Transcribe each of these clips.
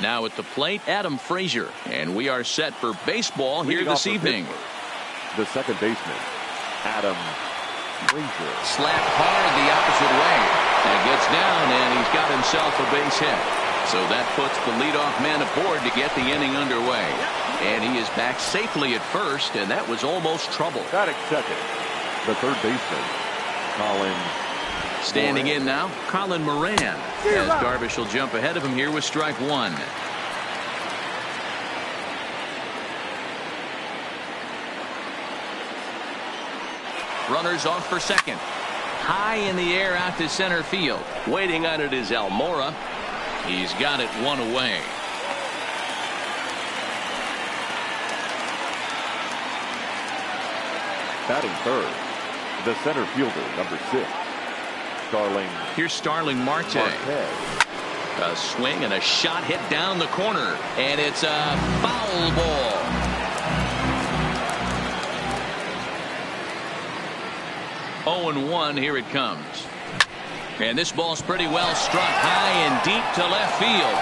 Now at the plate, Adam Frazier. And we are set for baseball here this evening. The second baseman, Adam Frazier. Slapped hard the opposite way. And gets down, and he's got himself a base hit. So that puts the leadoff man aboard to get the inning underway. And he is back safely at first, and that was almost trouble. Batting second, the third baseman, Colin. Standing in now, Colin Moran, as Darvish will jump ahead of him here with strike one. Runners off for second. High in the air out to center field. Waiting on it is Almora. He's got it one away. Batting third, the center fielder, number 6, Starling. Here's Starling Marte. A swing and a shot hit down the corner, and it's a foul ball. Oh and 1, here it comes. And this ball's pretty well struck high and deep to left field.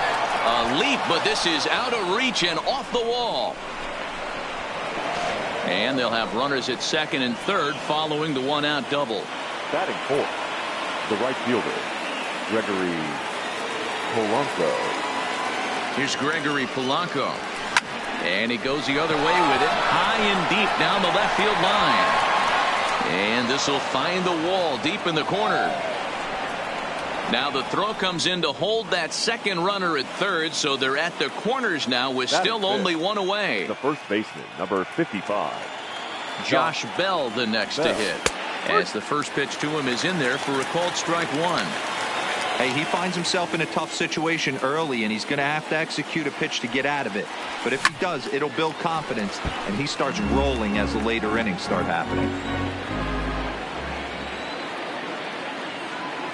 A leap, but this is out of reach and off the wall. And they'll have runners at second and third following the one-out double. Batting fourth, the right fielder, Gregory Polanco. Here's Gregory Polanco. And he goes the other way with it. High and deep down the left field line. And this will find the wall deep in the corner. Now the throw comes in to hold that second runner at third, so they're at the corners now with still only one away. The first baseman, number 55. Josh Bell the next to hit, as the first pitch to him is in there for a called strike one. Hey, he finds himself in a tough situation early, and he's going to have to execute a pitch to get out of it. But if he does, it'll build confidence, and he starts rolling as the later innings start happening.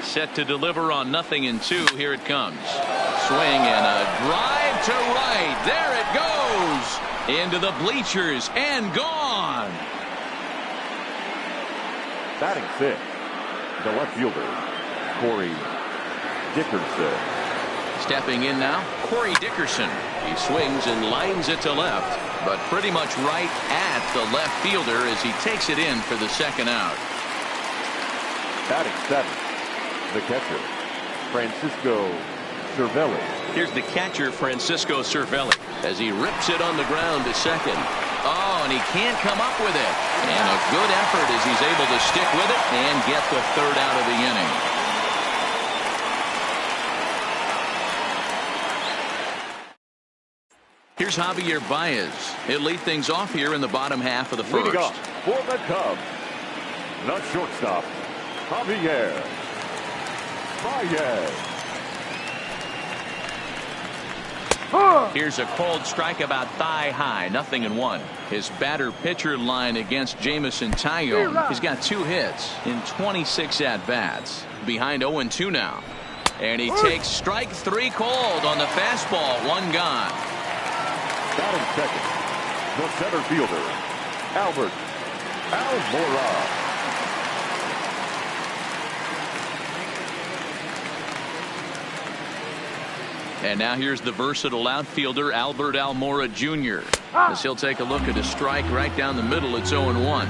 Set to deliver on 0-2. Here it comes. Swing and a drive to right. There it goes. Into the bleachers and gone. Batting sixth, the left fielder, Corey Dickerson. Stepping in now, Corey Dickerson. He swings and lines it to left, but pretty much right at the left fielder as he takes it in for the second out. Batting seventh, the catcher, Francisco Cervelli. Here's the catcher, Francisco Cervelli, as he rips it on the ground to second. Oh, and he can't come up with it. And a good effort as he's able to stick with it and get the third out of the inning. Here's Javier Baez. He'll lead things off here in the bottom half of the first. Leading up for the Cubs, the shortstop, Javier Baez. Here's a cold strike about thigh high, 0-1. His batter-pitcher line against Jamison Tyone. He's got 2 hits in 26 at-bats. Behind 0-2 now. And he takes strike 3 called on the fastball. 1 gone. Batting second, the center fielder, Albert Almora. And now here's the versatile outfielder, Albert Almora Jr. As he'll take a look at a strike right down the middle. It's 0-1.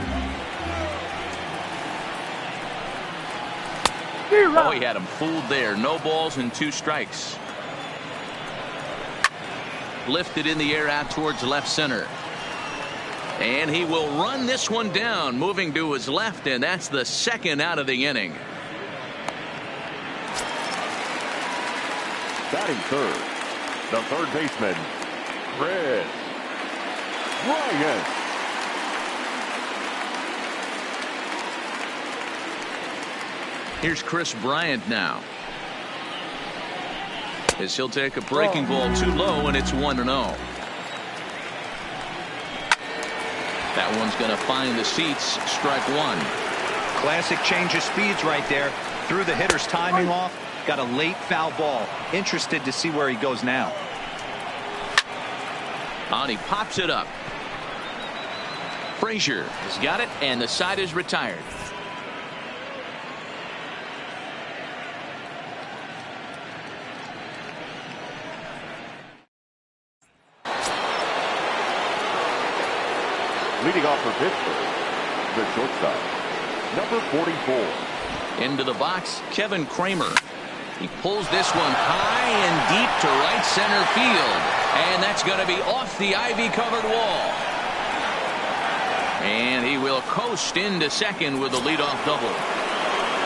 Oh, he had him fooled there. No balls and 2 strikes. Lifted in the air out towards left center. And he will run this one down, moving to his left, and that's the second out of the inning. Batting third, the third baseman, Chris Bryant. Here's Chris Bryant now, as he'll take a breaking ball too low, and it's 1-0. That one's going to find the seats. Strike 1. Classic change of speeds right there. Threw the hitter's timing off. Got a late foul ball. Interested to see where he goes now. And he pops it up. Frazier has got it, and the side is retired. Leading off for Pittsburgh, the shortstop, number 44. Into the box, Kevin Kramer. He pulls this one high and deep to right center field. And that's going to be off the ivy-covered wall. And he will coast into second with a leadoff double.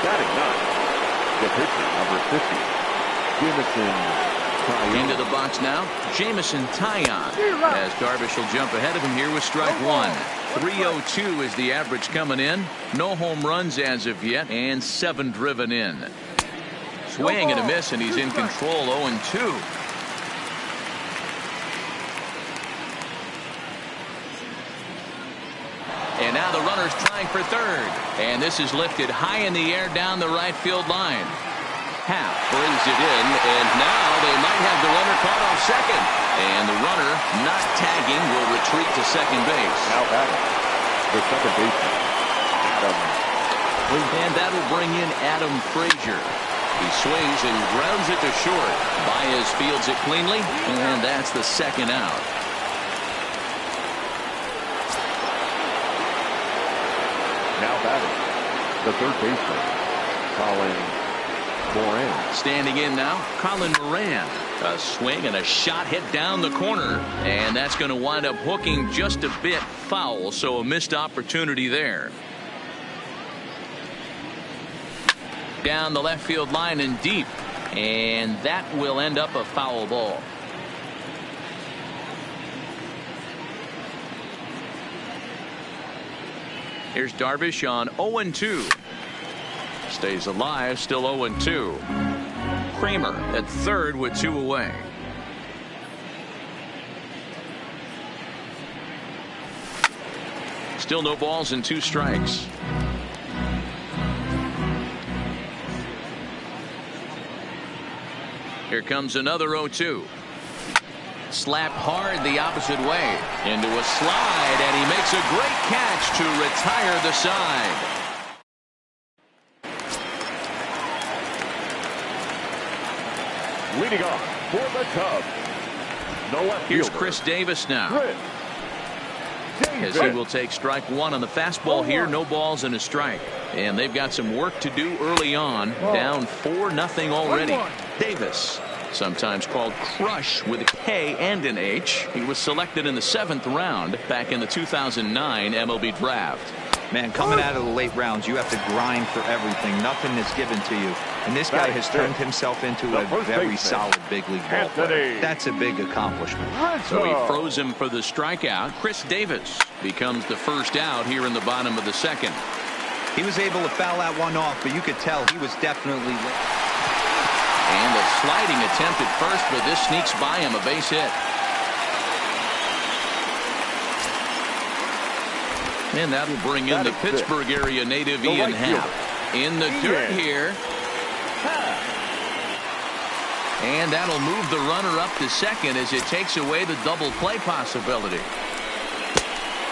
Batting ninth, the pitcher, number 50, Jameson Taillon. Into the box now, Jameson Taillon. As Darvish will jump ahead of him here with strike one. 302 is the average coming in. No home runs as of yet, and 7 driven in. Swing and a miss, and he's in control. 0-2. And now the runner's trying for third. And this is lifted high in the air down the right field line. Happ brings it in, and now they might have the runner caught off second. And the runner, not tagging, will retreat to second base. Now batting, the second baseman, Adam Frazier. And that'll bring in Adam Frazier. He swings and grounds it to short. Baez fields it cleanly, and that's the second out. Now batting, the third baseman, Colin Moran. Standing in now, Colin Moran. A swing and a shot hit down the corner. And that's going to wind up hooking just a bit foul, so a missed opportunity there. Down the left field line and deep. And that will end up a foul ball. Here's Darvish on 0-2. Stays alive, still 0-2. Kramer at third with 2 away. Still no balls and 2 strikes. Here comes another 0-2. Slapped hard the opposite way into a slide, and he makes a great catch to retire the side. Leading off for the Cubs, the left Here's fielder, Chris Davis now, Chris as he will take strike one on the fastball here. No balls and a strike, and they've got some work to do early on. Down 4-0 already. Davis, sometimes called Crush with a K and an H. He was selected in the 7th round back in the 2009 MLB draft. Man, coming out of the late rounds, you have to grind for everything. Nothing is given to you. And this guy has turned himself into a very solid big league ball player. That's a big accomplishment. So he froze him for the strikeout. Chris Davis becomes the first out here in the bottom of the second. He was able to foul that one off, but you could tell he was definitely. And a sliding attempt at first, but this sneaks by him, a base hit. And that'll bring in the Pittsburgh area native Ian Happ. In the dirt here. And that'll move the runner up to second as it takes away the double play possibility.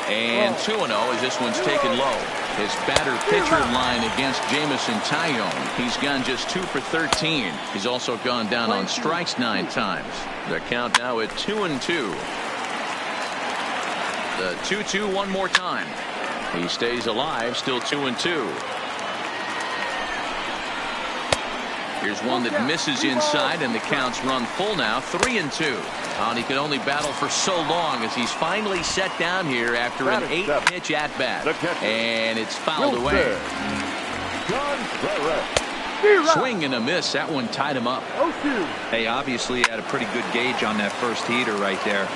And 2-0 as this one's taken low. His batter-pitcher line against Jameson Taillon. He's gone just 2 for 13. He's also gone down on strikes 9 times. The count now at 2-2. The 2-2 one more time. He stays alive, still 2-2. Here's one that misses inside, and the count's run full now, 3-2. And he could only battle for so long as he's finally set down here after an 8-pitch at-bat. And it's fouled away. Swing and a miss. That one tied him up. Hey, obviously he had a pretty good gauge on that first heater right there.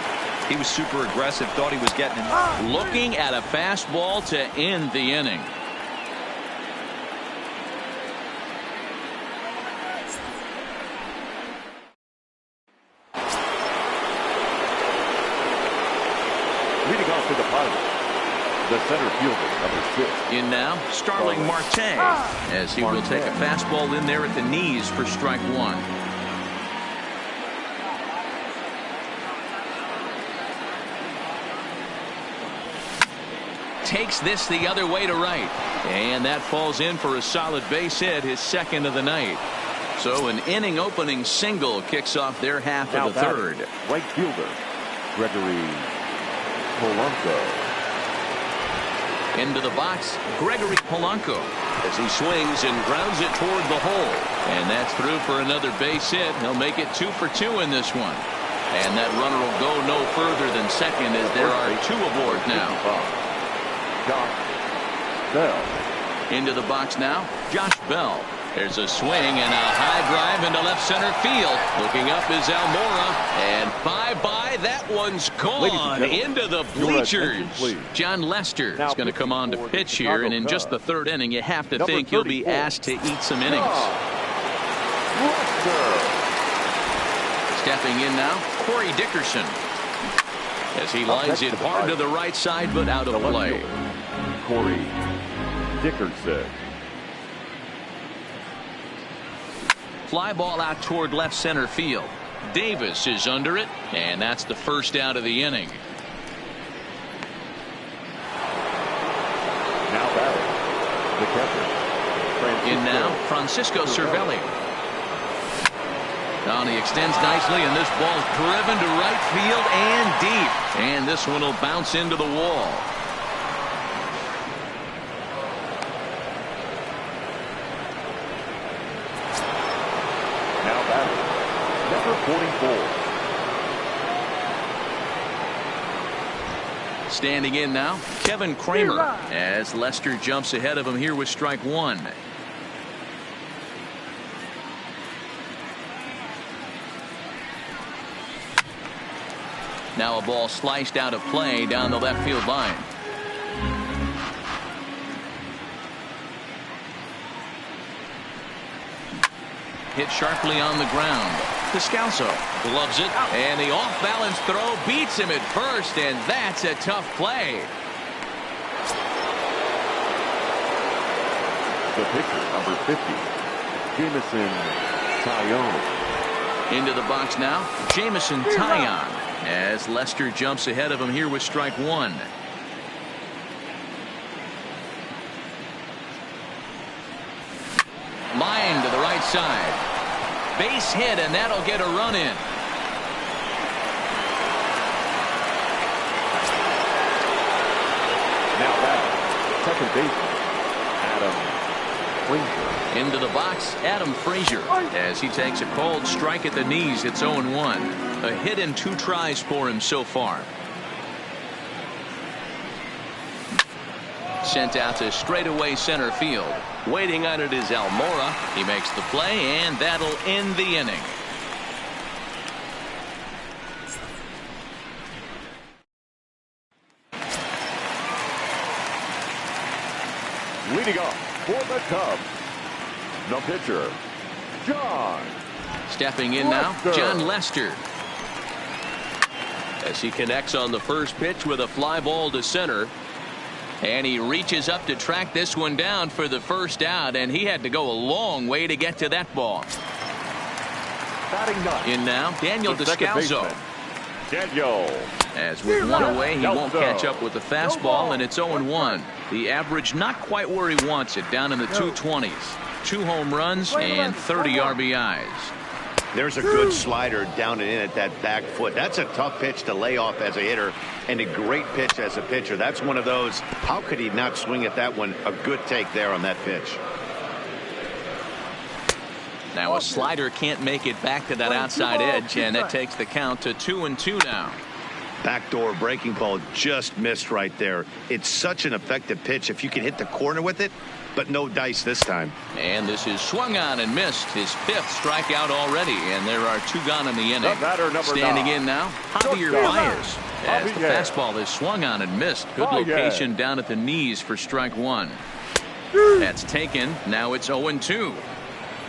He was super aggressive, thought he was getting it. Looking at a fastball to end the inning. Leading off to the Pirates, the center fielder, number 6. In now, Starling Marte, as he will take a fastball in there at the knees for strike one. Takes this the other way to right, and that falls in for a solid base hit, his second of the night. So an inning opening single kicks off their half of the third. Right fielder Gregory Polanco. Into the box, Gregory Polanco. As he swings and grounds it toward the hole. And that's through for another base hit. He'll make it 2 for 2 in this one. And that runner will go no further than second as there are 2 aboard now. Josh Bell. Into the box now, Josh Bell. There's a swing and a high drive into left center field. Looking up is Almora. And bye-bye. That one's gone into the bleachers. John Lester is going to come on to pitch here. And in just the 3rd inning, you have to think he'll be asked to eat some innings. Stepping in now, Corey Dickerson. As he lines it hard to the right side, but out of play. Corey Dickerson. Fly ball out toward left center field. Davis is under it, and that's the first out of the inning. Now batting, the catcher. In now, Francisco Cervelli. Now he extends nicely, and this ball's driven to right field and deep. And this one will bounce into the wall. Now batting, number 44. Standing in now, Kevin Kramer, as Lester jumps ahead of him here with strike 1. Now a ball sliced out of play down the left field line. Hit sharply on the ground. Descalso gloves it, and the off-balance throw beats him at first, and that's a tough play. The pitcher, number 50, Jameson Taillon. Into the box now, Jameson Taillon, as Lester jumps ahead of him here with strike 1. Line to the right side. Base hit, and that'll get a run in. Now back, second baseman, Adam Frazier. Into the box, Adam Frazier, as he takes a cold strike at the knees. It's 0-1. A hit in 2 tries for him so far. Sent out to straightaway center field. Waiting on it is Almora. He makes the play, and that'll end the inning. Leading off for the Cubs, the pitcher, John. Stepping in now, John Lester. As he connects on the first pitch with a fly ball to center. And he reaches up to track this one down for the first out, and he had to go a long way to get to that ball. Batting ninth. In now, Daniel Descalso. Daniel. As with one away, he won't catch up with the fastball, and it's 0-1. The average not quite where he wants it, down in the 220s. 2 home runs and 30 RBIs. There's a good slider down and in at that back foot. That's a tough pitch to lay off as a hitter, and a great pitch as a pitcher. That's one of those, how could he not swing at that one? A good take there on that pitch. Now a slider can't make it back to that outside edge, and that takes the count to 2-2 now. Backdoor breaking ball just missed right there. It's such an effective pitch if you can hit the corner with it, but no dice this time. And this is swung on and missed. His 5th strikeout already, and there are 2 gone in the inning. Standing in now, Javier Baez. As the fastball is swung on and missed. Good location down at the knees for strike 1. That's taken. Now it's 0-2.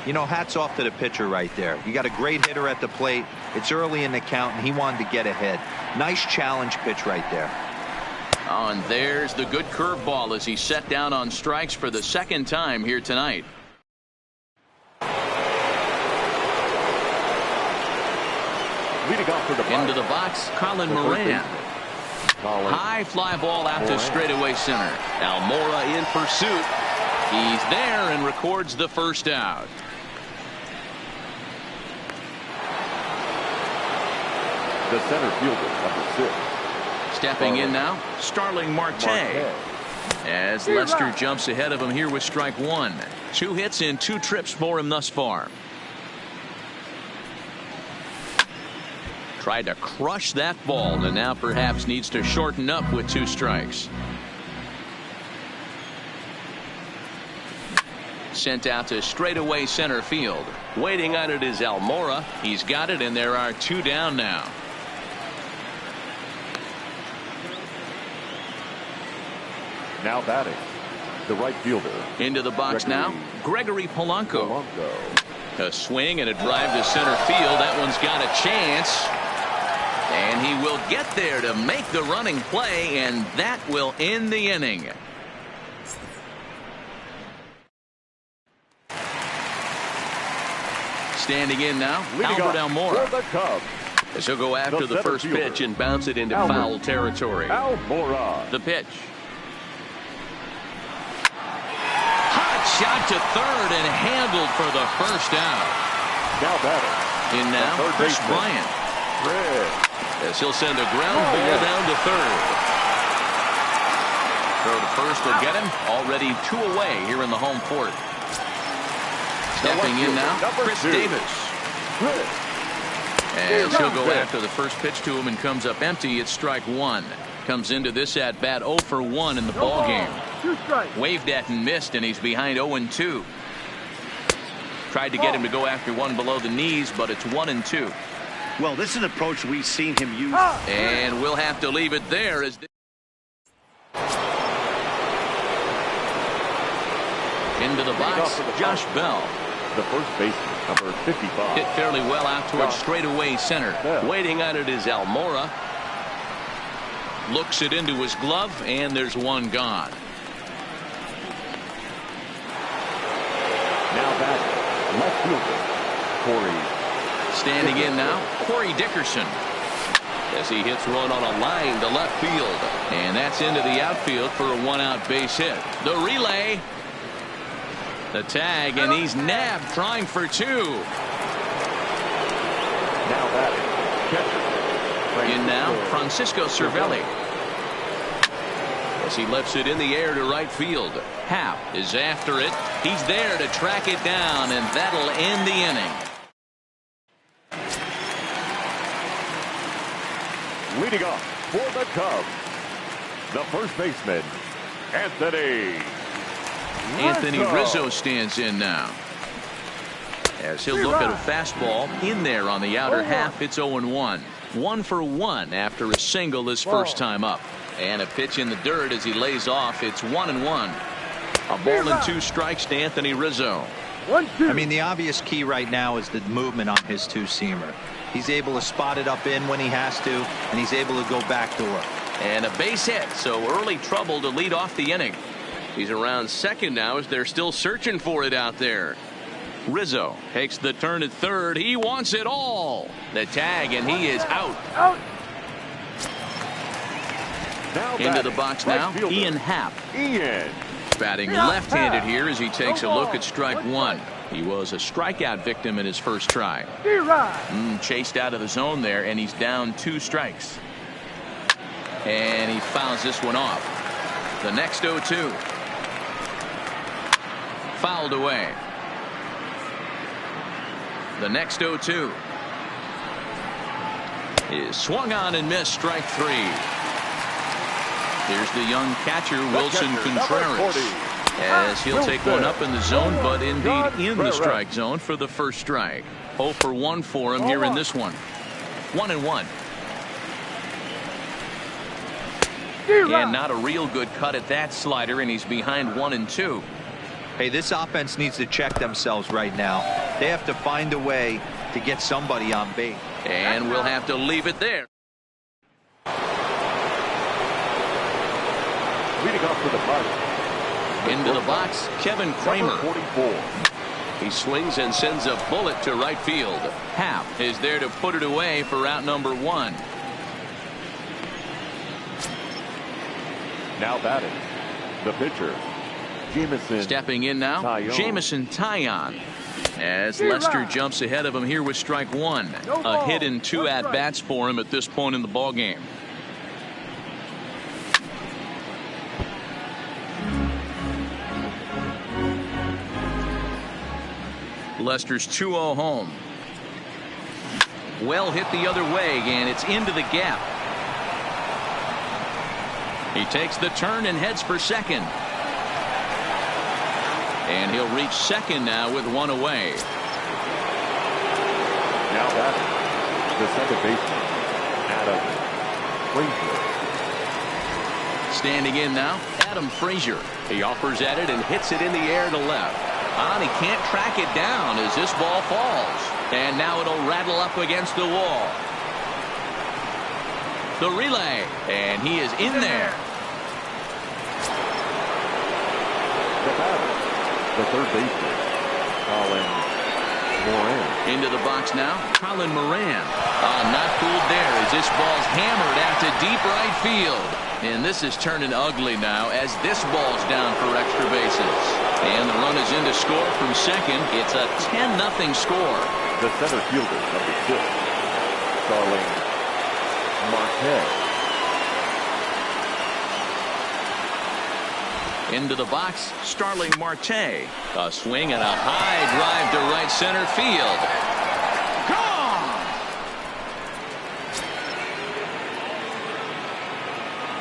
You know, hats off to the pitcher right there. You got a great hitter at the plate. It's early in the count, and he wanted to get ahead. Nice challenge pitch right there. Oh, and there's the good curveball as he's set down on strikes for the 2nd time here tonight. Leading off for the into the box, Colin Moran. High fly ball out to straightaway center. Almora in pursuit. He's there and records the first out. The center fielder, number 6. Stepping in now, Starling Marte. As Lester jumps ahead of him here with strike one. 2 hits in 2 trips for him thus far. Tried to crush that ball and now perhaps needs to shorten up with 2 strikes. Sent out to straightaway center field. Waiting on it is Almora. He's got it, and there are 2 down now. Now batting, the right fielder. Into the box now, Gregory Polanco. A swing and a drive to center field. That one's got a chance. And he will get there to make the running play, and that will end the inning. Standing in now, Albert Almora. As he'll go after the first pitch and bounce it into foul territory. Almora. The pitch. Hot shot to third and handled for the first out. Now batting. In now, Chris Bryant. As he'll send a ground ball down to third. Throw to first will get him. Already 2 away here in the home port. Stepping in now, Chris Davis. As he'll go after the first pitch to him and comes up empty. It's strike one. Comes into this at bat 0 for 1 in the ball game. Waved at and missed, and he's behind 0-2. Tried to get him to go after one below the knees, but it's 1-2. Well, this is an approach we've seen him use. And we'll have to leave it there as into the box, Josh Bell. The first baseman, number 55. Hit fairly well out towards straightaway center. Waiting on it is Almora. Looks it into his glove, and there's one gone. Now back, left fielder, Corey. Standing in now, Corey Dickerson. As he hits one on a line to left field. And that's into the outfield for a 1-out base hit. The relay. The tag, and he's nabbed trying for 2. Now batting, catcher. In now, Francisco Cervelli. As he lifts it in the air to right field. Happ is after it. He's there to track it down, and that'll end the inning. Leading off for the Cubs, the first baseman, Anthony Rizzo stands in now. As he'll look at a fastball in there on the outer half. It's 0-1. 1 for 1 after a single his first time up. And a pitch in the dirt as he lays off. It's 1-1. A ball and 2 strikes to Anthony Rizzo. I mean, the obvious key right now is the movement on his 2-seamer. He's able to spot it up in when he has to, and he's able to go backdoor. And a base hit, so early trouble to lead off the inning. He's around second now as they're still searching for it out there. Rizzo takes the turn at third. He wants it all. The tag, and he is out. Into the box now, Ian Happ. Batting left-handed here as he takes a look at strike one. He was a strikeout victim in his first try. Chased out of the zone there, and he's down 2 strikes. And he fouls this one off. The next 0-2. Fouled away. The next 0-2 is swung on and missed, strike 3. Here's the young catcher, Wilson Contreras, as he'll take one up in the zone, but indeed in the strike zone for the first strike. 0 for 1 for him here in this one. 1-1. And not a real good cut at that slider, and he's behind 1-2. Hey, this offense needs to check themselves right now. They have to find a way to get somebody on base. And we'll have to leave it there. Leading off to the box. Into the box, Kevin Kramer. 44. He swings and sends a bullet to right field. Happ is there to put it away for out number 1. Now batting, the pitcher, Jamison. Stepping in now, Taillon. Jamison Taillon. As Lester jumps ahead of him here with strike 1. A hit and 2 at-bats for him at this point in the ballgame. Lester's 2-0 home. Well hit the other way, and it's into the gap. He takes the turn and heads for second. And he'll reach second now with one away. Now batting, the second baseman, Adam Frazier. Standing in now, Adam Frazier. He offers at it and hits it in the air to left. And he can't track it down as this ball falls. And now it'll rattle up against the wall. The relay, and he is in there. The batter, the third baseman, Colin Moran. Into the box now, Colin Moran. Not fooled there as this ball's hammered out to deep right field. And this is turning ugly now as this ball's down for extra bases. And the run is in to score from second. It's a 10-0 score. The center fielder, number 6, Starling Marte. Into the box, Starling Marte. A swing and a high drive to right center field. Gone!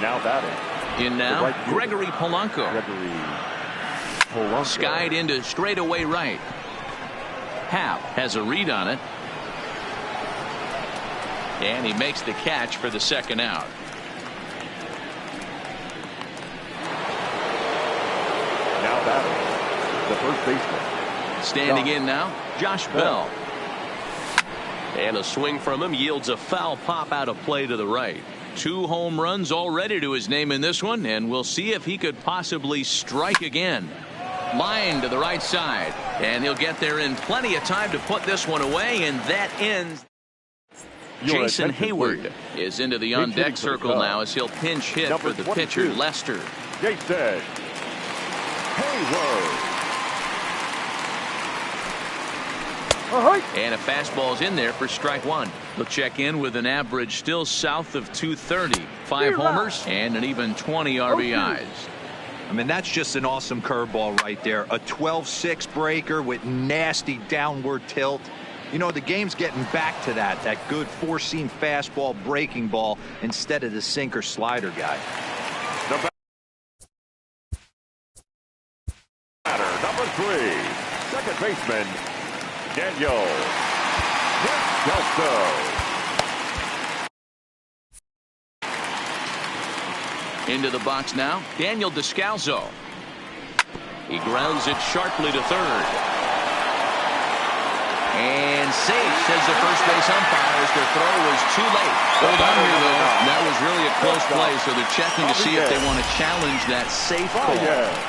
Now batting. In now, right fielder, Gregory Polanco. Skied into straightaway right. Happ has a read on it. And he makes the catch for the second out. Now batting, the first baseman. Standing in now, Josh Bell. And a swing from him yields a foul pop out of play to the right. 2 home runs already to his name in this one, and we'll see if he could possibly strike again. Line to the right side, and he'll get there in plenty of time to put this one away, and that ends. Jason Hayward is into the on-deck circle now as he'll pinch hit for the pitcher, Lester. Jason Hayward. And a fastball's in there for strike one. He'll check in with an average still south of 230. 5 homers and an even 20 RBIs. I mean, that's just an awesome curveball right there. A 12-6 breaker with nasty downward tilt. You know, the game's getting back to that good four-seam fastball breaking ball instead of the sinker slider guy. The batter, number 3, second baseman, Daniel Descalso. Into the box now, Daniel Descalso. He grounds it sharply to third. And safe, says the first base umpire, as their throw was too late. Hold on here, though. That was really a close play, so they're checking to see if they want to challenge that safe call.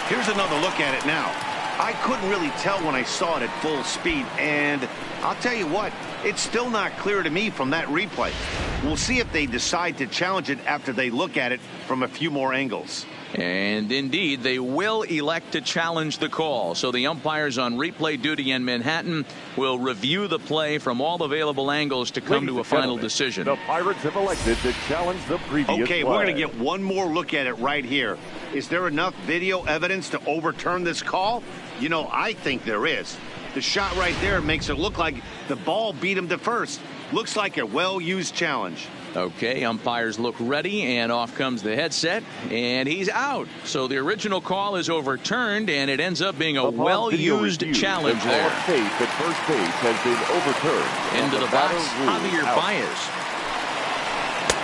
Here's another look at it now. I couldn't really tell when I saw it at full speed, and I'll tell you what, it's still not clear to me from that replay. We'll see if they decide to challenge it after they look at it from a few more angles. And indeed, they will elect to challenge the call. So the umpires on replay duty in Manhattan will review the play from all available angles to come to a final decision. The Pirates have elected to challenge the previous Okay, play. we're going to get one more look at it right here. Is there enough video evidence to overturn this call? You know, I think there is. The shot right there makes it look like the ball beat him to first. Looks like a well-used challenge. Okay, umpires look ready, and off comes the headset, and he's out. So the original call is overturned, and it ends up being a well-used challenge there. Faith at first base has been overturned. Into the box, Javier Baez.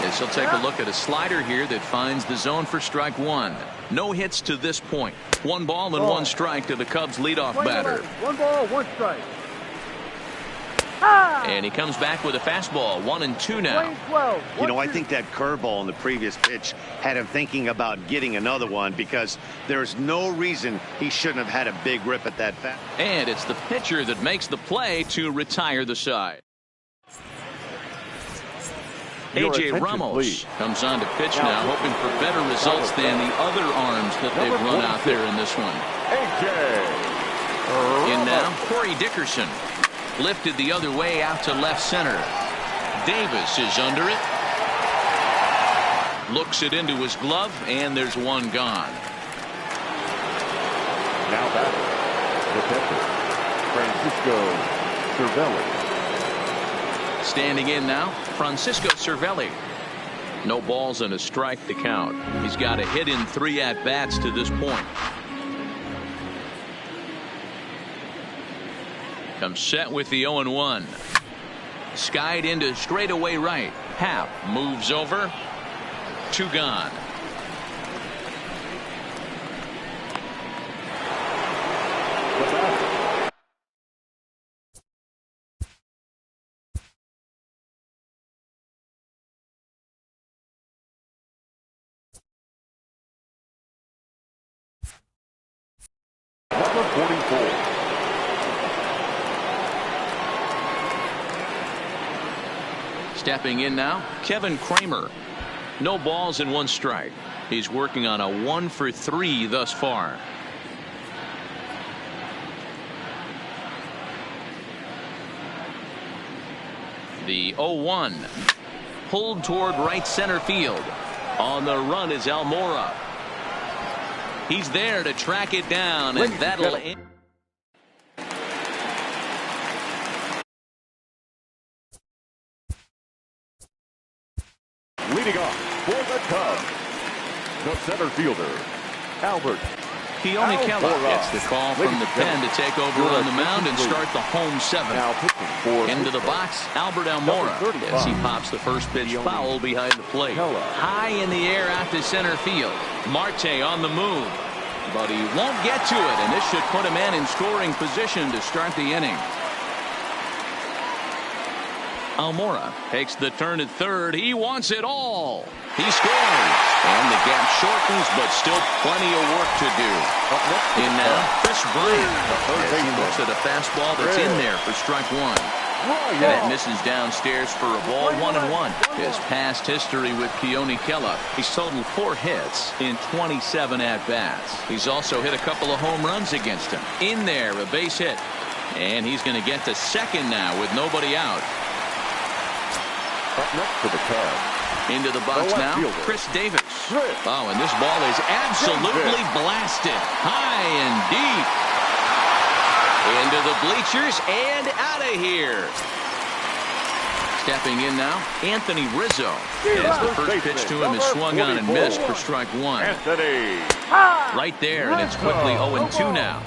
As he'll take a look at a slider here that finds the zone for strike one. No hits to this point. 1 ball and 1 strike to the Cubs leadoff batter. 1 ball, 1 strike. And he comes back with a fastball, 1-2 now. You know, I think that curveball in the previous pitch had him thinking about getting another one, because there's no reason he shouldn't have had a big rip at that bat. And it's the pitcher that makes the play to retire the side. A.J. Ramos comes on to pitch now, hoping for better results than the other arms that they've run out there in this one. In now, Corey Dickerson. Lifted the other way out to left center. Davis is under it. Looks it into his glove, and there's one gone. Now batting, the pitcher, Francisco Cervelli. Standing in now, Francisco Cervelli. No balls and a strike to count. He's got a hit in 3 at-bats to this point. Comes set with the 0-1. Skied into straightaway right. Happ moves over. 2 gone. Number 44. Stepping in now, Kevin Kramer. No balls and 1 strike. He's working on a 1 for 3 thus far. The 0-1. Pulled toward right center field. On the run is Almora. He's there to track it down, and that'll end. Leading off for the Cubs, the center fielder, Albert. Keone Keller gets the call from the pen to take over on the mound and start the home 7th. Now pitching for Into the box, Albert Almora, as he pops the first pitch foul behind the plate. High in the air out to center field. Marte on the move, but he won't get to it, and this should put a man in scoring position to start the inning. Almora takes the turn at third. He wants it all. He scores, and the gap shortens, but still plenty of work to do. In now, Chris Bryant, as he looks at a fastball that's in there for strike 1. That misses downstairs for a ball. 1-1. His past history with Keone Keller. He's totaled 4 hits in 27 at-bats. He's also hit a couple of home runs against him. In there, a base hit. And he's going to get to second now with nobody out. Up next for the Cubs. Into the box now, Chris Davis. Oh, and this ball is absolutely blasted. High and deep. Into the bleachers and out of here. Stepping in now, Anthony Rizzo. As the first pitch to him is swung on and missed for strike 1. Anthony. Right there, and it's quickly 0-2 now.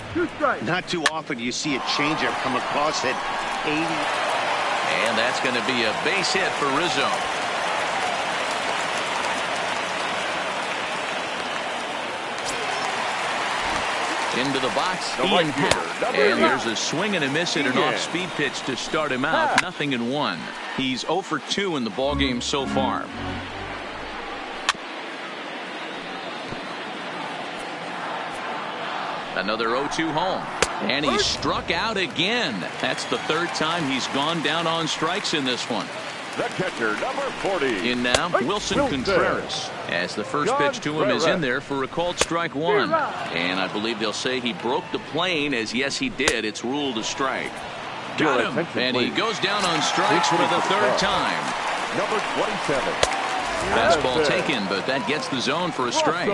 Not too often you see a changeup come across at 80. And that's going to be a base hit for Rizzo. Into the box, Ian Happ. And there's a swing and a miss at an off-speed pitch to start him out. 0-1. He's 0 for 2 in the ballgame so far. Another 0-2 home. And he's struck out again. That's the 3rd time he's gone down on strikes in this one. The catcher, number 40. In now, Wilson Contreras. As the first pitch to him is in there for a called strike 1. And I believe they'll say he broke the plane, as yes he did. It's ruled a strike. Got him. And he goes down on strikes for the 3rd time. Number 27. Fastball taken, but that gets the zone for a strike.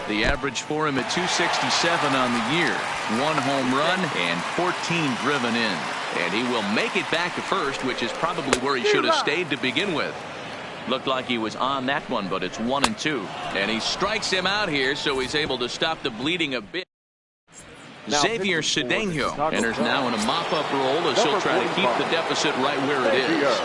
The average for him at 267 on the year. 1 home run and 14 driven in. And he will make it back to first, which is probably where he should have stayed to begin with. Looked like he was on that one, but it's 1-2. And he strikes him out here, so he's able to stop the bleeding a bit. Xavier Cedeno enters now in a mop-up role as he'll try to keep the deficit right where it is.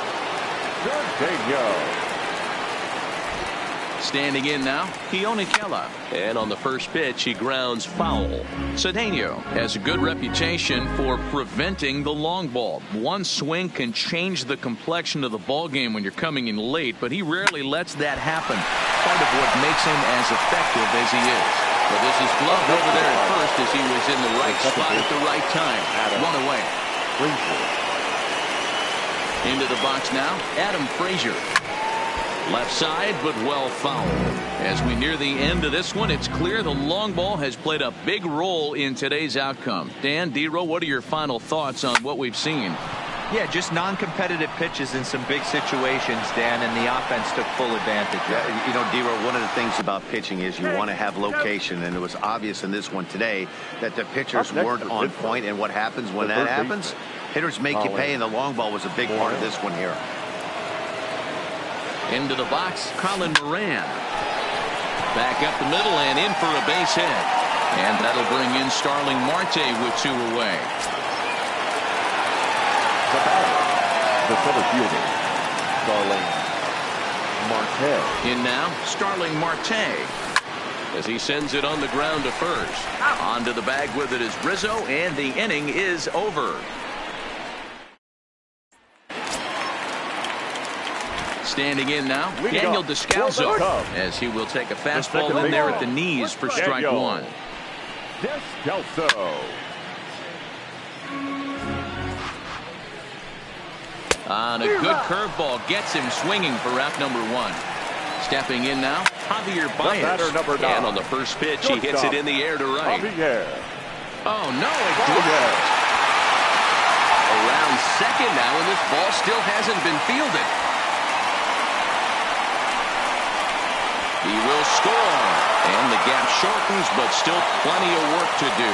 Standing in now, Keone Keller. And on the first pitch, he grounds foul. Cedeno has a good reputation for preventing the long ball. One swing can change the complexion of the ball game when you're coming in late, but he rarely lets that happen. Part of what makes him as effective as he is. But this is gloved over there at first as he was in the right spot at the right time. Run away. Into the box now, Adam Frazier. Left side, but well fouled. As we near the end of this one, it's clear the long ball has played a big role in today's outcome. Dan, D-Row, what are your final thoughts on what we've seen? Yeah, just non-competitive pitches in some big situations, Dan, and the offense took full advantage. Yeah, you know, D-Row, one of the things about pitching is you want to have location, and it was obvious in this one today that the pitchers weren't on point, and what happens when that happens? Hitters make you pay, and the long ball was a big part of this one here. Into the box, Colin Moran. Back up the middle and in for a base hit. And that'll bring in Starling Marte with 2 away. The center fielder, Starling Marte. In now, Starling Marte. As he sends it on the ground to first. Onto the bag with it is Rizzo, and the inning is over. Standing in now, Daniel Descalso, as he will take a fastball in there at the knees for strike 1. Descalso. On a good curveball, gets him swinging for out number 1. Stepping in now, Javier Baez. And on the first pitch, he hits it in the air to right. Oh, no, it dropped. Around second now, and this ball still hasn't been fielded. He will score, and the gap shortens, but still plenty of work to do.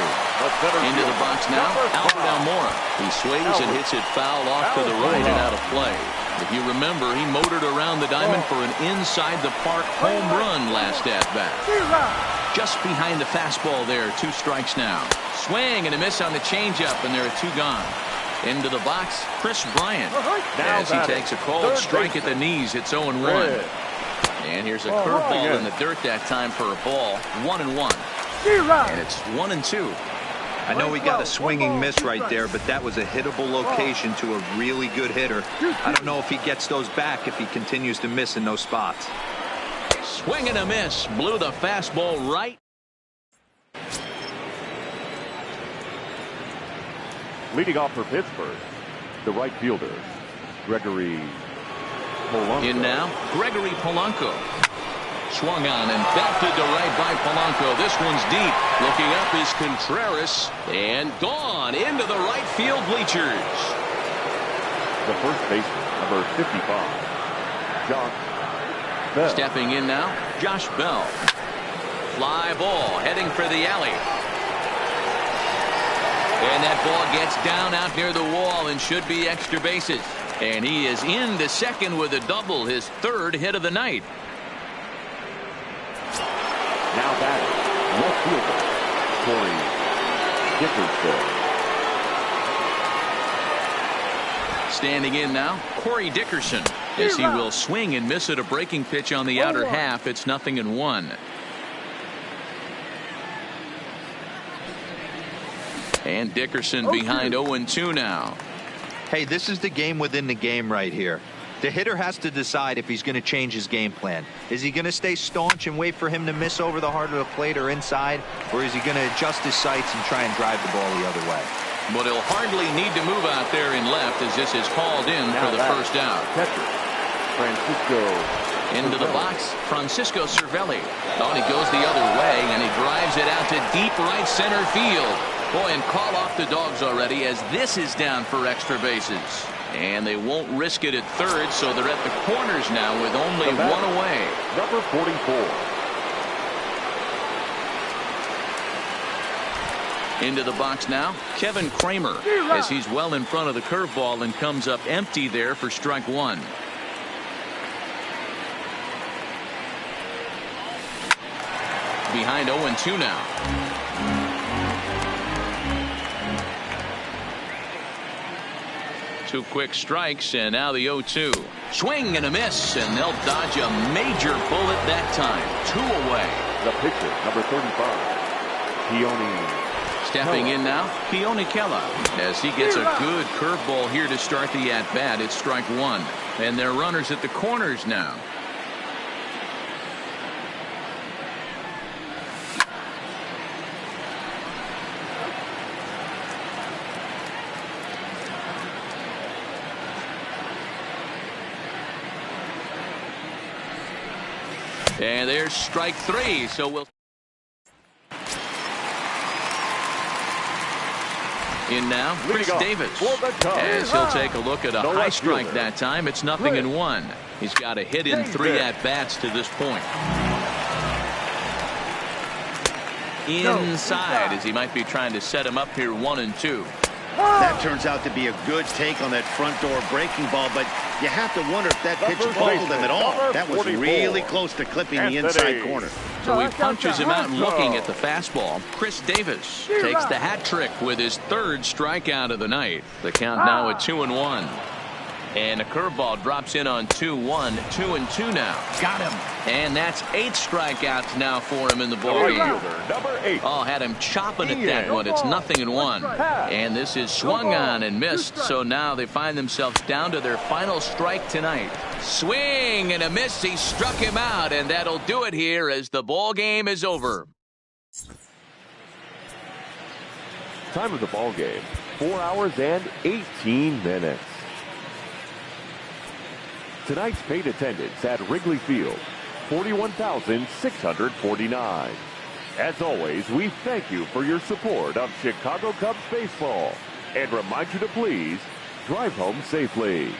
Into the box now, Albert Almora. He swings and hits it foul off to the right and out of play. If you remember, he motored around the diamond for an inside-the-park home run last at-bat. Just behind the fastball there, 2 strikes now. Swing and a miss on the changeup, and there are 2 gone. Into the box, Chris Bryant. As he takes a cold strike at the knees, it's 0-1. And here's a curveball in the dirt that time for a ball. 1-1. And it's 1-2. I know he got a swinging miss right there, but that was a hittable location to a really good hitter. I don't know if he gets those back if he continues to miss in those spots. Swing and a miss. Blew the fastball right. Leading off for Pittsburgh, the right fielder, Gregory Polanco. In now, Gregory Polanco. Swung on and belted to right by Polanco. This one's deep. Looking up is Contreras. And gone into the right field bleachers. The first baseman, number 55, Josh Bell. Stepping in now, Josh Bell. Fly ball heading for the alley. And that ball gets down out near the wall and should be extra bases. And he is into second with a double, his 3rd hit of the night. Now batting, left fielder, Corey Dickerson. Standing in now, Corey Dickerson. As he will swing and miss at a breaking pitch on the outer half. It's 0-1. And Dickerson behind 0-2 now. Hey, this is the game within the game right here. The hitter has to decide if he's going to change his game plan. Is he going to stay staunch and wait for him to miss over the heart of the plate or inside? Or is he going to adjust his sights and try and drive the ball the other way? But he'll hardly need to move out there in left as this is hauled in for the first out. Catcher, Francisco. Into the box, Francisco Cervelli. Oh, and he goes the other way, and he drives it out to deep right center field. Boy, and call off the dogs already as this is down for extra bases. And they won't risk it at third, so they're at the corners now with only 1 away. Number 44. Into the box now, Kevin Kramer, as he's well in front of the curveball and comes up empty there for strike 1. Behind 0-2 now. Two quick strikes, and now the 0-2. Swing and a miss, and they'll dodge a major bullet that time. 2 away. The pitcher, number 35, Keone. Stepping in now, Keone Kela, as he gets a good curveball here to start the at-bat. It's strike 1, and they're runners at the corners now. And there's strike 3, so we'll In now, Chris Davis. As he'll take a look at a high strike that time. It's 0-1. He's got a hit in 3 at-bats to this point. Inside, as he might be trying to set him up here 1-2. That turns out to be a good take on that front door breaking ball, but you have to wonder if that pitch boggled him at all. That was really close to clipping the inside corner. So he punches him out looking at the fastball. Chris Davis takes the hat trick with his 3rd strikeout of the night. The count now at 2-1. And a curveball drops in on 2-1. 2-2 now. Got him. And that's 8 strikeouts now for him in the ballgame. Oh, had him chopping at that one. It's 0-1. And this is swung on and missed. So now they find themselves down to their final strike tonight. Swing and a miss. He struck him out, and that'll do it here as the ball game is over. Time of the ball game, 4 hours and 18 minutes. Tonight's paid attendance at Wrigley Field, 41,649. As always, we thank you for your support of Chicago Cubs baseball and remind you to please drive home safely.